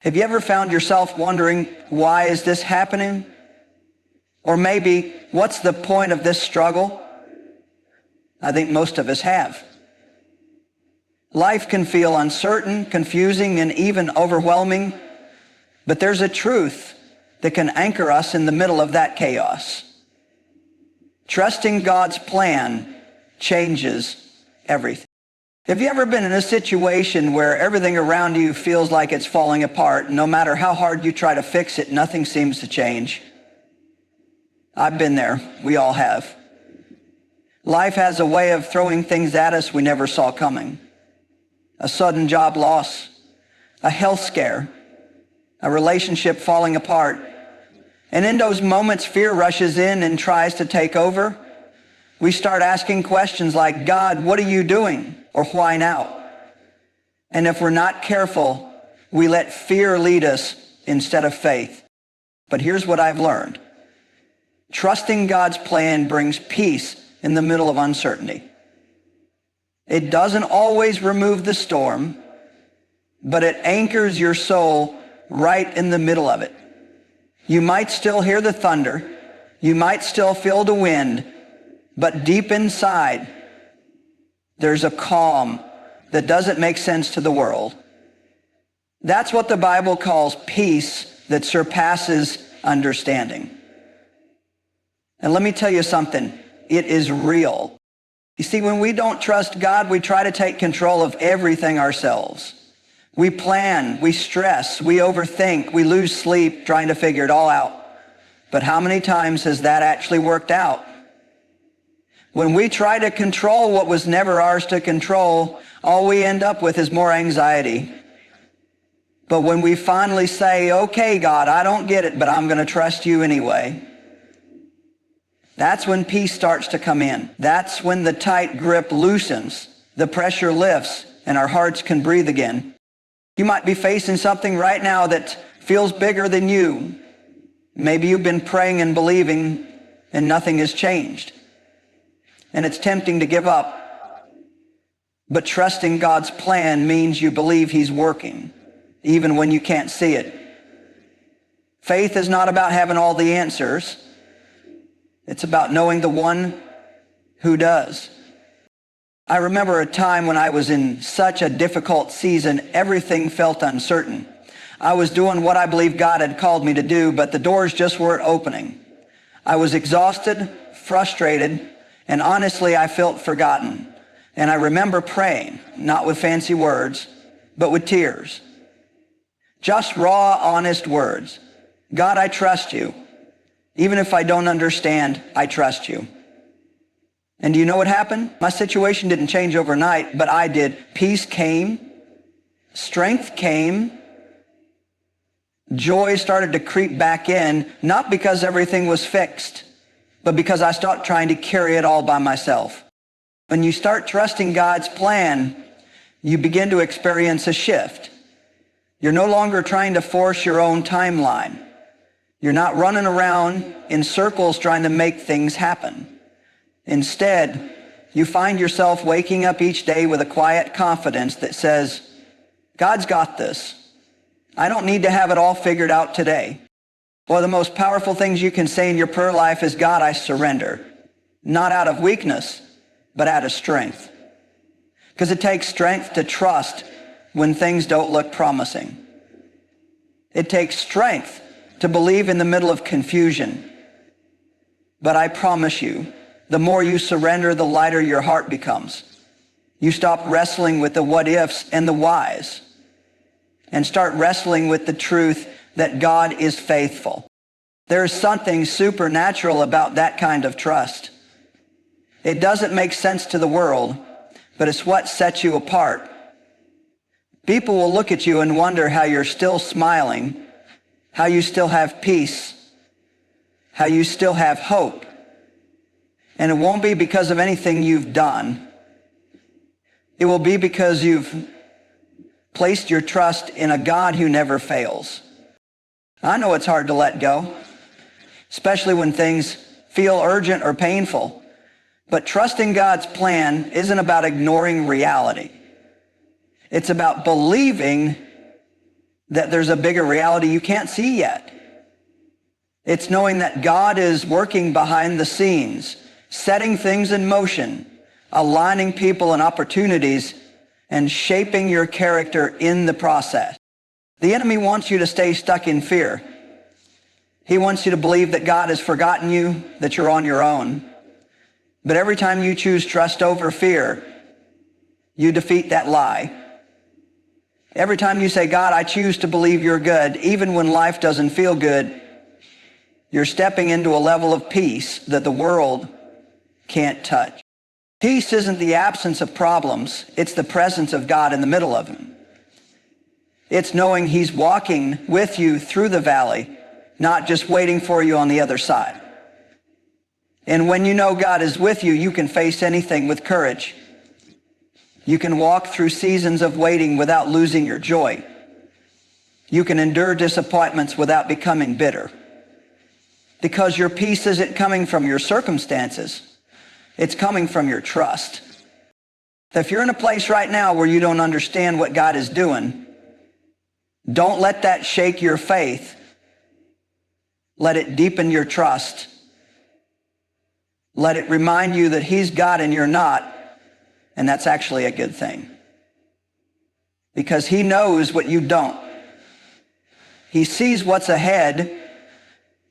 Have you ever found yourself wondering, why is this happening? Or maybe, what's the point of this struggle? I think most of us have. Life can feel uncertain, confusing, and even overwhelming, but there's a truth that can anchor us in the middle of that chaos. Trusting God's plan changes everything. Have you ever been in a situation where everything around you feels like it's falling apart? No matter how hard you try to fix it, nothing seems to change. I've been there. We all have. Life has a way of throwing things at us we never saw coming. A sudden job loss, a health scare, a relationship falling apart. And in those moments, fear rushes in and tries to take over. We start asking questions like, God, what are you doing? Or why now? And if we're not careful, we let fear lead us instead of faith. But here's what I've learned. Trusting God's plan brings peace in the middle of uncertainty. It doesn't always remove the storm, but it anchors your soul right in the middle of it. You might still hear the thunder. You might still feel the wind, but deep inside, there's a calm that doesn't make sense to the world. That's what the Bible calls peace that surpasses understanding. And let me tell you something, it is real. You see, when we don't trust God, we try to take control of everything ourselves. We plan, we stress, we overthink, we lose sleep trying to figure it all out. But how many times has that actually worked out? When we try to control what was never ours to control, all we end up with is more anxiety. But when we finally say, okay, God, I don't get it, but I'm going to trust you anyway, that's when peace starts to come in. That's when the tight grip loosens, the pressure lifts, and our hearts can breathe again. You might be facing something right now that feels bigger than you. Maybe you've been praying and believing, and nothing has changed. And it's tempting to give up. But trusting God's plan means you believe He's working, even when you can't see it. Faith is not about having all the answers. It's about knowing the one who does. I remember a time when I was in such a difficult season, everything felt uncertain. I was doing what I believe God had called me to do, but the doors just weren't opening. I was exhausted, frustrated, and honestly, I felt forgotten. And I remember praying, not with fancy words, but with tears. Just raw, honest words. God, I trust you. Even if I don't understand, I trust you. And do you know what happened? My situation didn't change overnight, but I did. Peace came. Strength came. Joy started to creep back in, not because everything was fixed, but because I stopped trying to carry it all by myself. When you start trusting God's plan, you begin to experience a shift. You're no longer trying to force your own timeline. You're not running around in circles trying to make things happen. Instead, you find yourself waking up each day with a quiet confidence that says, God's got this. I don't need to have it all figured out today. One of the most powerful things you can say in your prayer life is, God, I surrender. Not out of weakness, but out of strength. Because it takes strength to trust when things don't look promising. It takes strength to believe in the middle of confusion. But I promise you, the more you surrender, the lighter your heart becomes. You stop wrestling with the what ifs and the whys, and start wrestling with the truth that God is faithful. There is something supernatural about that kind of trust. It doesn't make sense to the world, but it's what sets you apart. People will look at you and wonder how you're still smiling, how you still have peace, how you still have hope. And it won't be because of anything you've done. It will be because you've placed your trust in a God who never fails. I know it's hard to let go, especially when things feel urgent or painful. But trusting God's plan isn't about ignoring reality. It's about believing that there's a bigger reality you can't see yet. It's knowing that God is working behind the scenes, setting things in motion, aligning people and opportunities, and shaping your character in the process. The enemy wants you to stay stuck in fear. He wants you to believe that God has forgotten you, that you're on your own. But every time you choose trust over fear, you defeat that lie. Every time you say, God, I choose to believe you're good, even when life doesn't feel good, you're stepping into a level of peace that the world can't touch. Peace isn't the absence of problems. It's the presence of God in the middle of them. It's knowing he's walking with you through the valley, not just waiting for you on the other side. And when you know God is with you, you can face anything with courage. You can walk through seasons of waiting without losing your joy. You can endure disappointments without becoming bitter. Because your peace isn't coming from your circumstances. It's coming from your trust. If you're in a place right now where you don't understand what God is doing, don't let that shake your faith. Let it deepen your trust. Let it remind you that he's God and you're not, and that's actually a good thing. Because he knows what you don't. He sees what's ahead.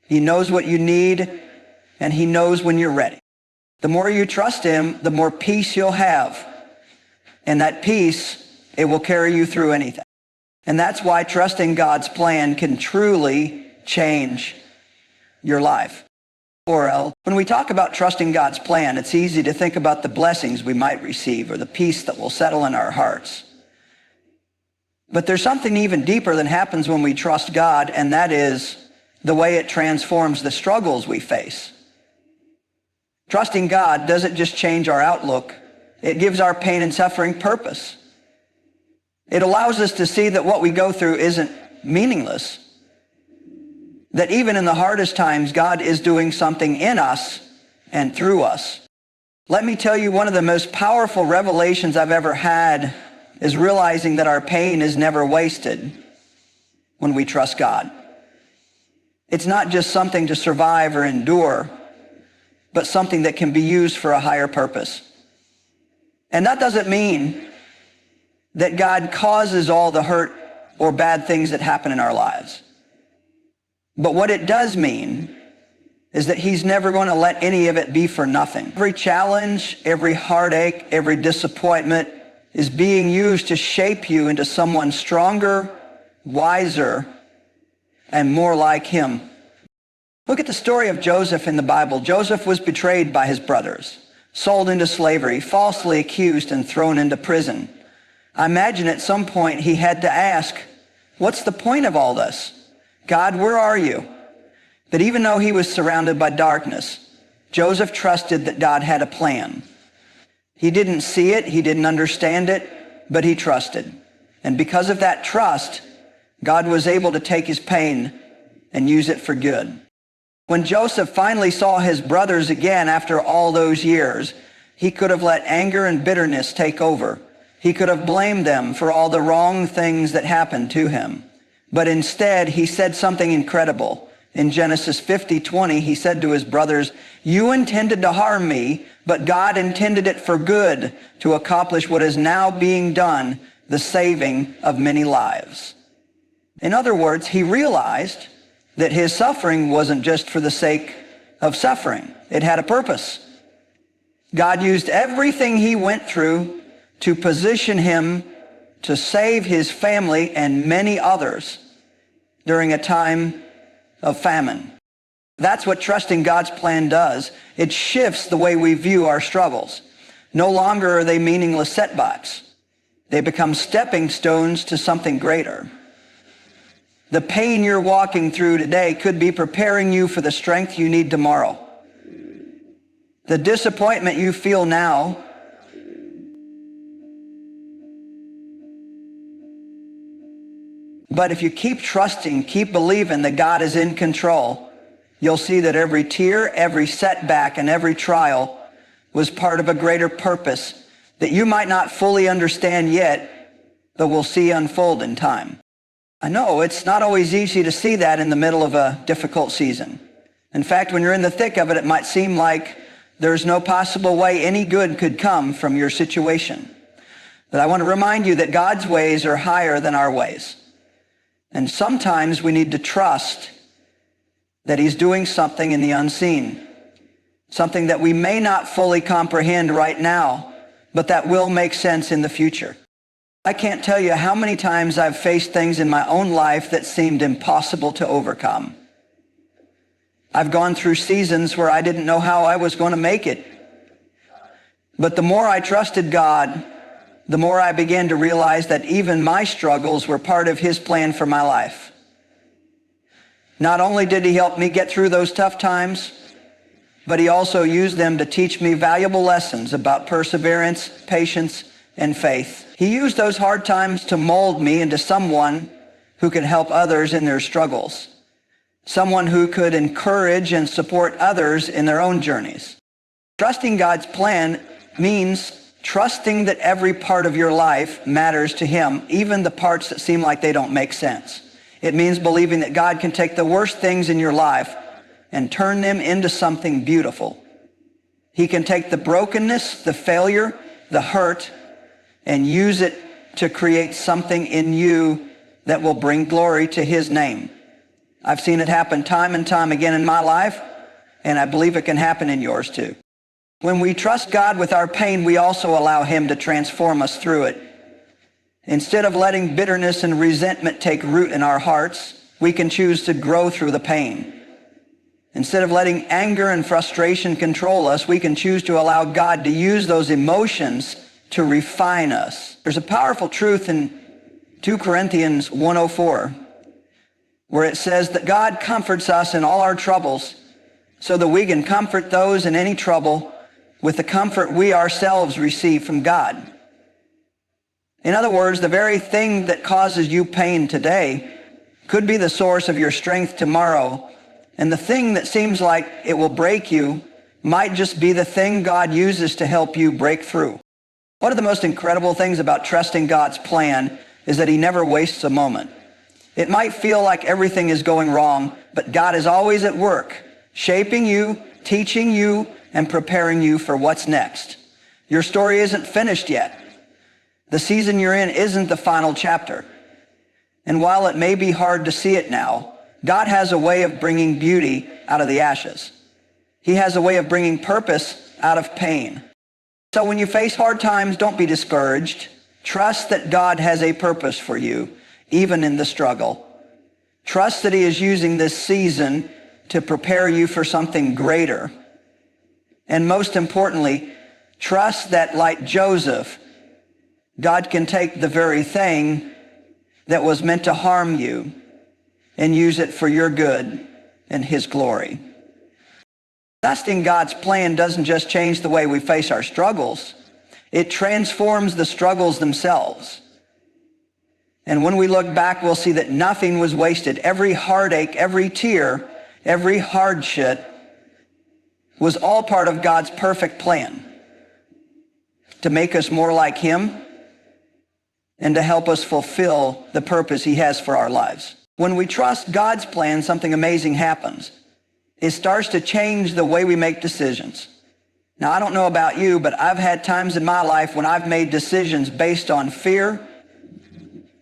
He knows what you need, and he knows when you're ready. The more you trust him, the more peace you'll have. And that peace, it will carry you through anything. And that's why trusting God's plan can truly change your life. When we talk about trusting God's plan, it's easy to think about the blessings we might receive or the peace that will settle in our hearts. But there's something even deeper that happens when we trust God, and that is the way it transforms the struggles we face. Trusting God doesn't just change our outlook. It gives our pain and suffering purpose. It allows us to see that what we go through isn't meaningless. That even in the hardest times, God is doing something in us and through us. Let me tell you, one of the most powerful revelations I've ever had is realizing that our pain is never wasted when we trust God. It's not just something to survive or endure, but something that can be used for a higher purpose. And that doesn't mean that God causes all the hurt or bad things that happen in our lives. But what it does mean is that he's never going to let any of it be for nothing. Every challenge, every heartache, every disappointment is being used to shape you into someone stronger, wiser, and more like him. Look at the story of Joseph in the Bible. Joseph was betrayed by his brothers, sold into slavery, falsely accused, and thrown into prison. I imagine at some point he had to ask, what's the point of all this? God, where are you? But even though he was surrounded by darkness, Joseph trusted that God had a plan. He didn't see it, he didn't understand it, but he trusted. And because of that trust, God was able to take his pain and use it for good. When Joseph finally saw his brothers again after all those years, he could have let anger and bitterness take over. He could have blamed them for all the wrong things that happened to him. But instead, he said something incredible. In Genesis 50:20, he said to his brothers, "You intended to harm me, but God intended it for good to accomplish what is now being done, the saving of many lives." In other words, he realized that his suffering wasn't just for the sake of suffering. It had a purpose. God used everything he went through to position him to save his family and many others during a time of famine. That's what trusting God's plan does. It shifts the way we view our struggles. No longer are they meaningless setbacks. They become stepping stones to something greater. The pain you're walking through today could be preparing you for the strength you need tomorrow. The disappointment you feel now But if you keep trusting, keep believing that God is in control, you'll see that every tear, every setback, and every trial was part of a greater purpose that you might not fully understand yet, but will see unfold in time. I know it's not always easy to see that in the middle of a difficult season. In fact, when you're in the thick of it, it might seem like there's no possible way any good could come from your situation. But I want to remind you that God's ways are higher than our ways. And sometimes we need to trust that he's doing something in the unseen, something that we may not fully comprehend right now, but that will make sense in the future. I can't tell you how many times I've faced things in my own life that seemed impossible to overcome. I've gone through seasons where I didn't know how I was going to make it. But the more I trusted God, the more I began to realize that even my struggles were part of his plan for my life. Not only did he help me get through those tough times, but he also used them to teach me valuable lessons about perseverance, patience, and faith. He used those hard times to mold me into someone who could help others in their struggles, someone who could encourage and support others in their own journeys. Trusting God's plan means trusting that every part of your life matters to him, even the parts that seem like they don't make sense. It means believing that God can take the worst things in your life and turn them into something beautiful. He can take the brokenness, the failure, the hurt, and use it to create something in you that will bring glory to his name. I've seen it happen time and time again in my life, and I believe it can happen in yours too. When we trust God with our pain, we also allow him to transform us through it. Instead of letting bitterness and resentment take root in our hearts, we can choose to grow through the pain. Instead of letting anger and frustration control us, we can choose to allow God to use those emotions to refine us. There's a powerful truth in 2 Corinthians 1:04, where it says that God comforts us in all our troubles so that we can comfort those in any trouble with the comfort we ourselves receive from God. In other words, the very thing that causes you pain today could be the source of your strength tomorrow, and the thing that seems like it will break you might just be the thing God uses to help you break through. One of the most incredible things about trusting God's plan is that he never wastes a moment. It might feel like everything is going wrong, but God is always at work, shaping you, teaching you, and preparing you for what's next. Your story isn't finished yet. The season you're in isn't the final chapter. And while it may be hard to see it now, God has a way of bringing beauty out of the ashes. He has a way of bringing purpose out of pain. So when you face hard times, don't be discouraged. Trust that God has a purpose for you, even in the struggle. Trust that he is using this season to prepare you for something greater. And most importantly, trust that, like Joseph, God can take the very thing that was meant to harm you and use it for your good and his glory. Trusting God's plan doesn't just change the way we face our struggles. It transforms the struggles themselves. And when we look back, we'll see that nothing was wasted. Every heartache, every tear, every hardship was all part of God's perfect plan to make us more like him and to help us fulfill the purpose he has for our lives. When we trust God's plan, something amazing happens. It starts to change the way we make decisions. Now, I don't know about you, but I've had times in my life when I've made decisions based on fear,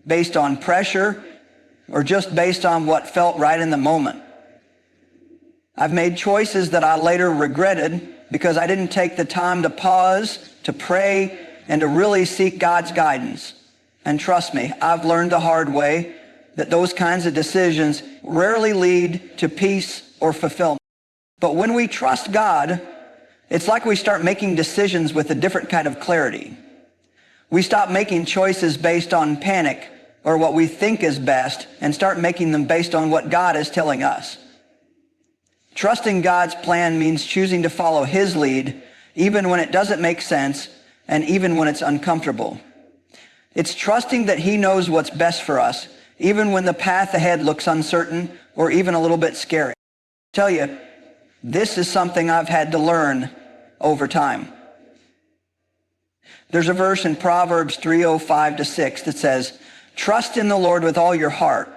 based on pressure, or just based on what felt right in the moment. I've made choices that I later regretted because I didn't take the time to pause, to pray, and to really seek God's guidance. And trust me, I've learned the hard way that those kinds of decisions rarely lead to peace or fulfillment. But when we trust God, it's like we start making decisions with a different kind of clarity. We stop making choices based on panic or what we think is best and start making them based on what God is telling us. Trusting God's plan means choosing to follow his lead, even when it doesn't make sense and even when it's uncomfortable. It's trusting that he knows what's best for us, even when the path ahead looks uncertain or even a little bit scary. I tell you, this is something I've had to learn over time. There's a verse in Proverbs 3:05-6 that says, Trust in the Lord with all your heart,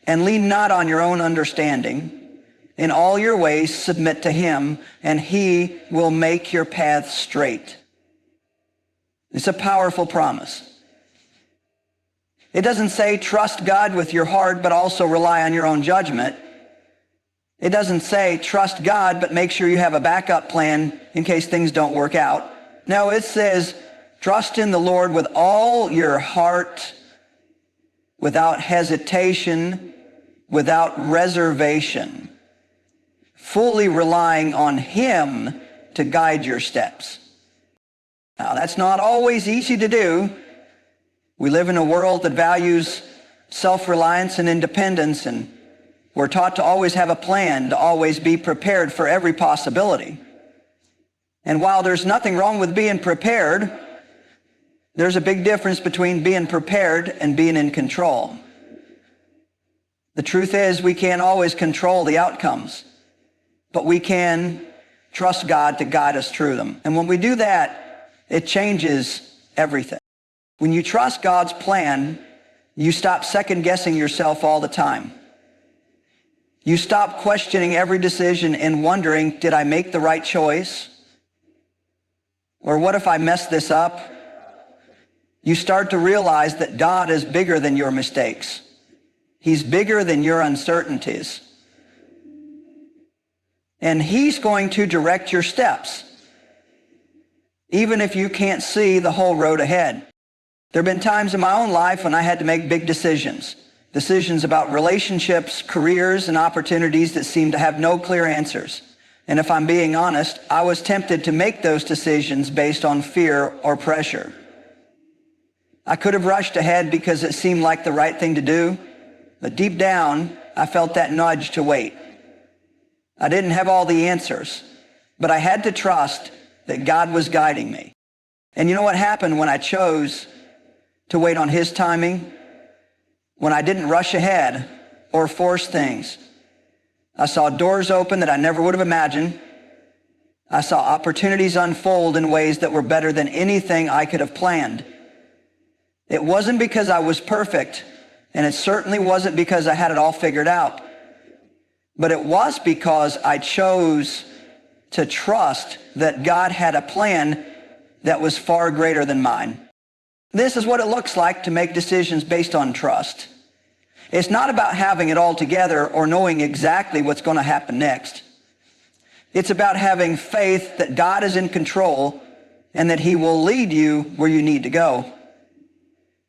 and lean not on your own understanding. In all your ways submit to him, and he will make your path straight. It's a powerful promise. It doesn't say trust God with your heart, but also rely on your own judgment. It doesn't say trust God, but make sure you have a backup plan in case things don't work out. No, it says trust in the Lord with all your heart, without hesitation, without reservation, fully relying on him to guide your steps. Now, that's not always easy to do. We live in a world that values self-reliance and independence, and we're taught to always have a plan, to always be prepared for every possibility. And while there's nothing wrong with being prepared, there's a big difference between being prepared and being in control. The truth is, we can't always control the outcomes, but we can trust God to guide us through them. And when we do that, it changes everything. When you trust God's plan, you stop second-guessing yourself all the time. You stop questioning every decision and wondering, did I make the right choice? Or what if I mess this up? You start to realize that God is bigger than your mistakes. He's bigger than your uncertainties. And he's going to direct your steps, even if you can't see the whole road ahead. There have been times in my own life when I had to make big decisions about relationships, careers, and opportunities that seemed to have no clear answers. And if I'm being honest, I was tempted to make those decisions based on fear or pressure. I could have rushed ahead because it seemed like the right thing to do, but deep down, I felt that nudge to wait. I didn't have all the answers, but I had to trust that God was guiding me. And you know what happened when I chose to wait on his timing? When I didn't rush ahead or force things, I saw doors open that I never would have imagined. I saw opportunities unfold in ways that were better than anything I could have planned. It wasn't because I was perfect, and it certainly wasn't because I had it all figured out, but it was because I chose to trust that God had a plan that was far greater than mine. This is what it looks like to make decisions based on trust. It's not about having it all together or knowing exactly what's going to happen next. It's about having faith that God is in control and that he will lead you where you need to go.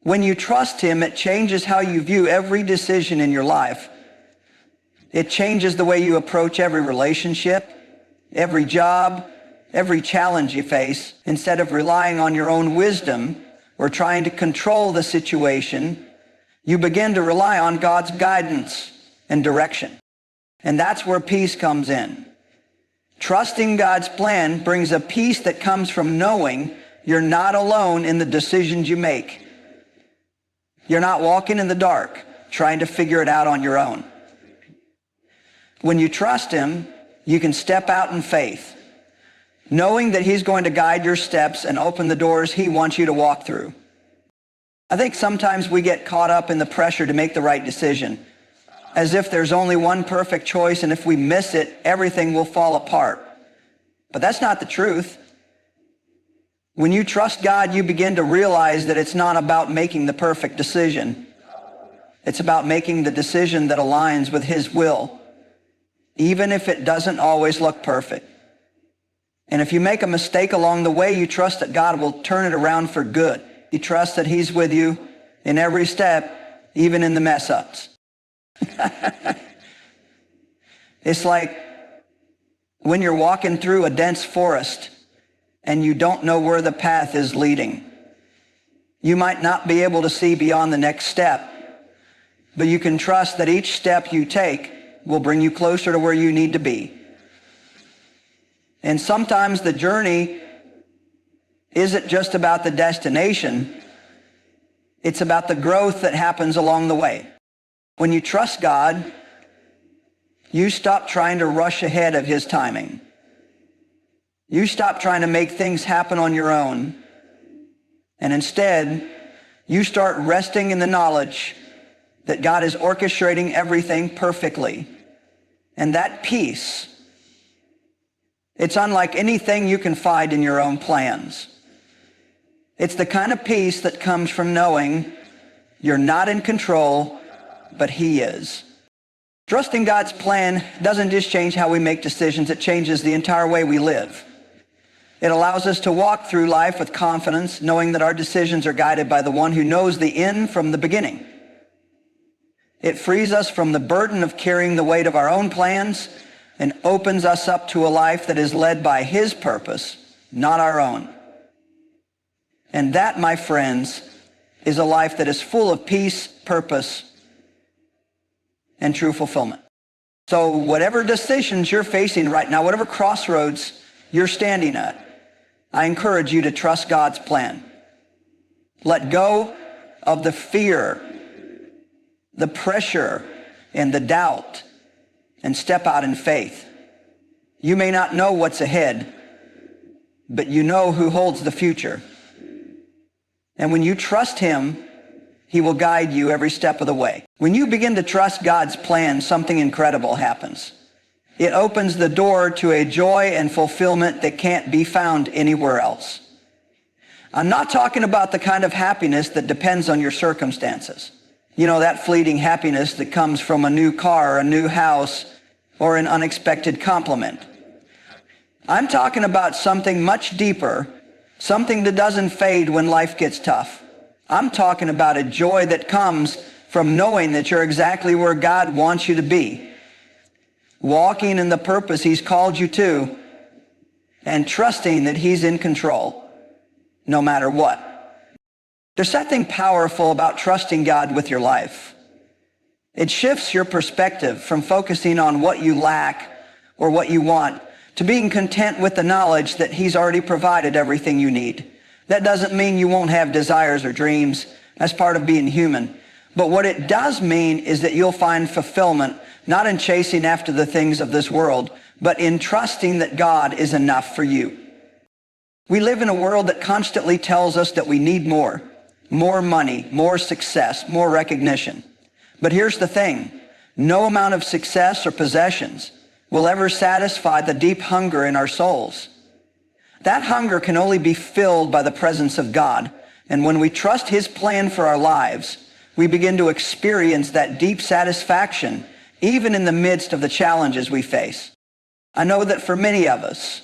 When you trust him, it changes how you view every decision in your life. It changes the way you approach every relationship, every job, every challenge you face. Instead of relying on your own wisdom or trying to control the situation, you begin to rely on God's guidance and direction. And that's where peace comes in. Trusting God's plan brings a peace that comes from knowing you're not alone in the decisions you make. You're not walking in the dark, trying to figure it out on your own. When you trust him, you can step out in faith, knowing that he's going to guide your steps and open the doors he wants you to walk through. I think sometimes we get caught up in the pressure to make the right decision, as if there's only one perfect choice, and if we miss it, everything will fall apart. But that's not the truth. When you trust God, you begin to realize that it's not about making the perfect decision. It's about making the decision that aligns with his will, even if it doesn't always look perfect. And if you make a mistake along the way, you trust that God will turn it around for good. You trust that he's with you in every step, even in the mess-ups. It's like when you're walking through a dense forest and you don't know where the path is leading. You might not be able to see beyond the next step, but you can trust that each step you take will bring you closer to where you need to be. And sometimes the journey isn't just about the destination. It's about the growth that happens along the way. When you trust God, you stop trying to rush ahead of his timing. You stop trying to make things happen on your own. And instead, You start resting in the knowledge that God is orchestrating everything perfectly. And that peace, it's unlike anything you can find in your own plans. It's the kind of peace that comes from knowing you're not in control, but He is. Trusting God's plan doesn't just change how we make decisions, it changes the entire way we live. It allows us to walk through life with confidence, knowing that our decisions are guided by the one who knows the end from the beginning. It frees us from the burden of carrying the weight of our own plans and opens us up to a life that is led by His purpose, not our own. And that, my friends, is a life that is full of peace, purpose, and true fulfillment. So whatever decisions you're facing right now, whatever crossroads you're standing at, I encourage you to trust God's plan. Let go of the fear, the pressure, and the doubt, and step out in faith. You may not know what's ahead, but you know who holds the future. And when you trust Him, He will guide you every step of the way. When you begin to trust God's plan, something incredible happens. It opens the door to a joy and fulfillment that can't be found anywhere else. I'm not talking about the kind of happiness that depends on your circumstances. You know, that fleeting happiness that comes from a new car, a new house, or an unexpected compliment. I'm talking about something much deeper, something that doesn't fade when life gets tough. I'm talking about a joy that comes from knowing that you're exactly where God wants you to be, walking in the purpose He's called you to, and trusting that He's in control, no matter what. There's something powerful about trusting God with your life. It shifts your perspective from focusing on what you lack or what you want to being content with the knowledge that He's already provided everything you need. That doesn't mean you won't have desires or dreams. That's part of being human. But what it does mean is that you'll find fulfillment not in chasing after the things of this world, but in trusting that God is enough for you. We live in a world that constantly tells us that we need more money, more success, more recognition. But here's the thing, no amount of success or possessions will ever satisfy the deep hunger in our souls. That hunger can only be filled by the presence of God. And when we trust His plan for our lives, we begin to experience that deep satisfaction, even in the midst of the challenges we face. I know that for many of us,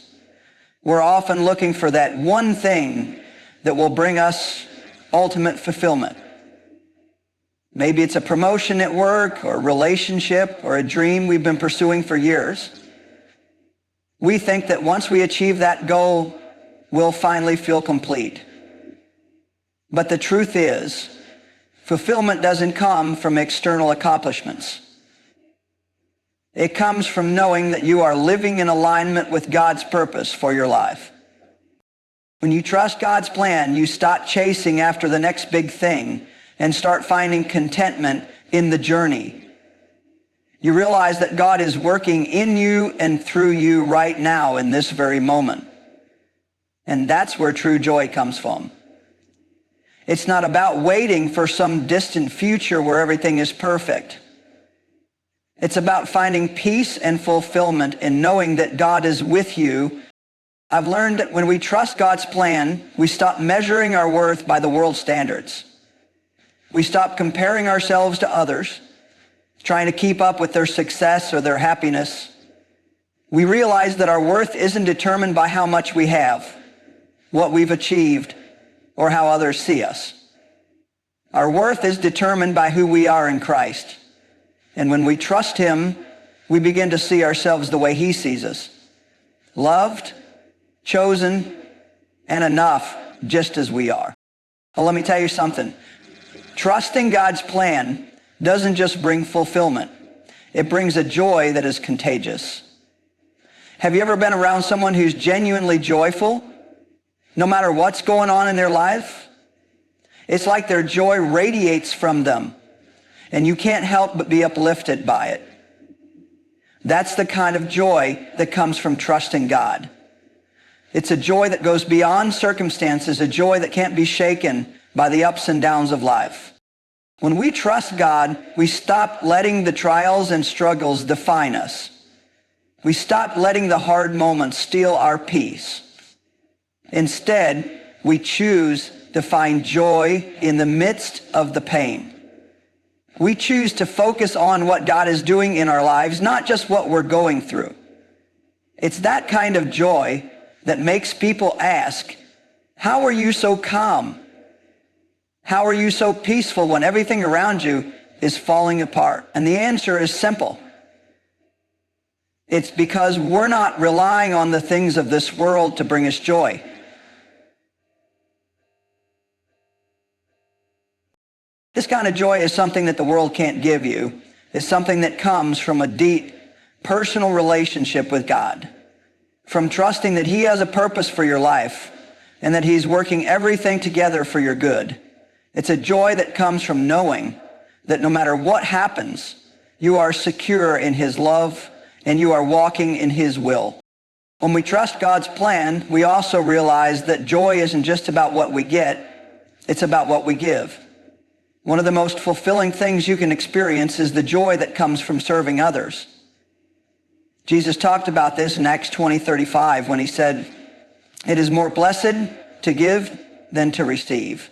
we're often looking for that one thing that will bring us ultimate fulfillment. Maybe it's a promotion at work or a relationship or a dream we've been pursuing for years. We think that once we achieve that goal, we'll finally feel complete. But the truth is, fulfillment doesn't come from external accomplishments. It comes from knowing that you are living in alignment with God's purpose for your life. When you trust God's plan, you stop chasing after the next big thing and start finding contentment in the journey. You realize that God is working in you and through you right now in this very moment. And that's where true joy comes from. It's not about waiting for some distant future where everything is perfect. It's about finding peace and fulfillment in knowing that God is with you. I've learned that when we trust God's plan, we stop measuring our worth by the world's standards. We stop comparing ourselves to others, trying to keep up with their success or their happiness. We realize that our worth isn't determined by how much we have, what we've achieved, or how others see us. Our worth is determined by who we are in Christ. And when we trust Him, we begin to see ourselves the way He sees us. Loved, chosen, and enough just as we are. Well, let me tell you something. Trusting God's plan doesn't just bring fulfillment. It brings a joy that is contagious. Have you ever been around someone who's genuinely joyful, no matter what's going on in their life? It's like their joy radiates from them, and you can't help but be uplifted by it. That's the kind of joy that comes from trusting God. It's a joy that goes beyond circumstances, a joy that can't be shaken by the ups and downs of life. When we trust God, we stop letting the trials and struggles define us. We stop letting the hard moments steal our peace. Instead, we choose to find joy in the midst of the pain. We choose to focus on what God is doing in our lives, not just what we're going through. It's that kind of joy that makes people ask, how are you so calm? How are you so peaceful when everything around you is falling apart? And the answer is simple. It's because we're not relying on the things of this world to bring us joy. This kind of joy is something that the world can't give you. It's something that comes from a deep personal relationship with God, from trusting that He has a purpose for your life and that He's working everything together for your good. It's a joy that comes from knowing that no matter what happens, you are secure in His love and you are walking in His will. When we trust God's plan, we also realize that joy isn't just about what we get, it's about what we give. One of the most fulfilling things you can experience is the joy that comes from serving others. Jesus talked about this in Acts 20:35 when He said, "It is more blessed to give than to receive."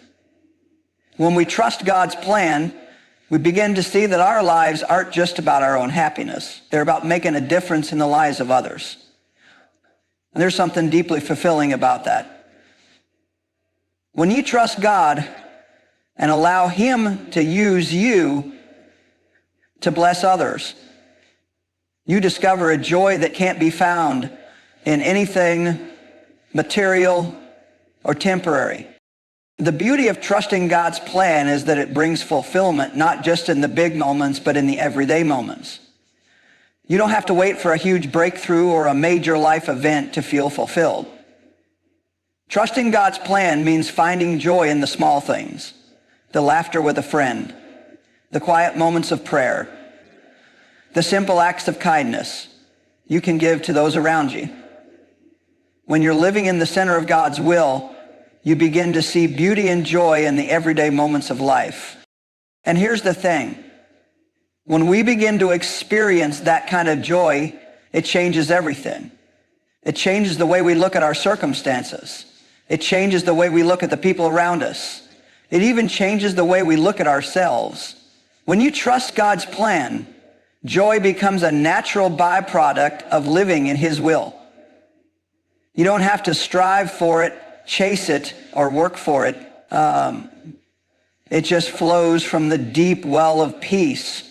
When we trust God's plan, we begin to see that our lives aren't just about our own happiness. They're about making a difference in the lives of others. And there's something deeply fulfilling about that. When you trust God and allow Him to use you to bless others, you discover a joy that can't be found in anything material or temporary. The beauty of trusting God's plan is that it brings fulfillment, not just in the big moments, but in the everyday moments. You don't have to wait for a huge breakthrough or a major life event to feel fulfilled. Trusting God's plan means finding joy in the small things, the laughter with a friend, the quiet moments of prayer, the simple acts of kindness you can give to those around you. When you're living in the center of God's will, you begin to see beauty and joy in the everyday moments of life. And here's the thing. When we begin to experience that kind of joy, it changes everything. It changes the way we look at our circumstances. It changes the way we look at the people around us. It even changes the way we look at ourselves. When you trust God's plan, joy becomes a natural byproduct of living in His will. You don't have to strive for it, chase it, or work for it. It just flows from the deep well of peace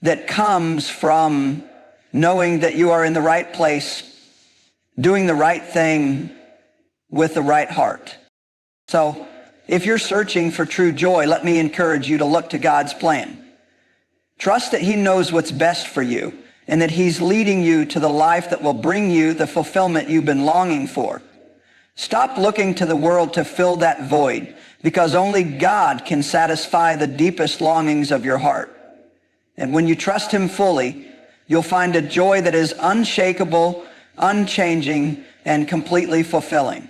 that comes from knowing that you are in the right place, doing the right thing with the right heart. So if you're searching for true joy, let me encourage you to look to God's plan. Trust that He knows what's best for you and that He's leading you to the life that will bring you the fulfillment you've been longing for. Stop looking to the world to fill that void, because only God can satisfy the deepest longings of your heart. And when you trust Him fully, you'll find a joy that is unshakable, unchanging, and completely fulfilling.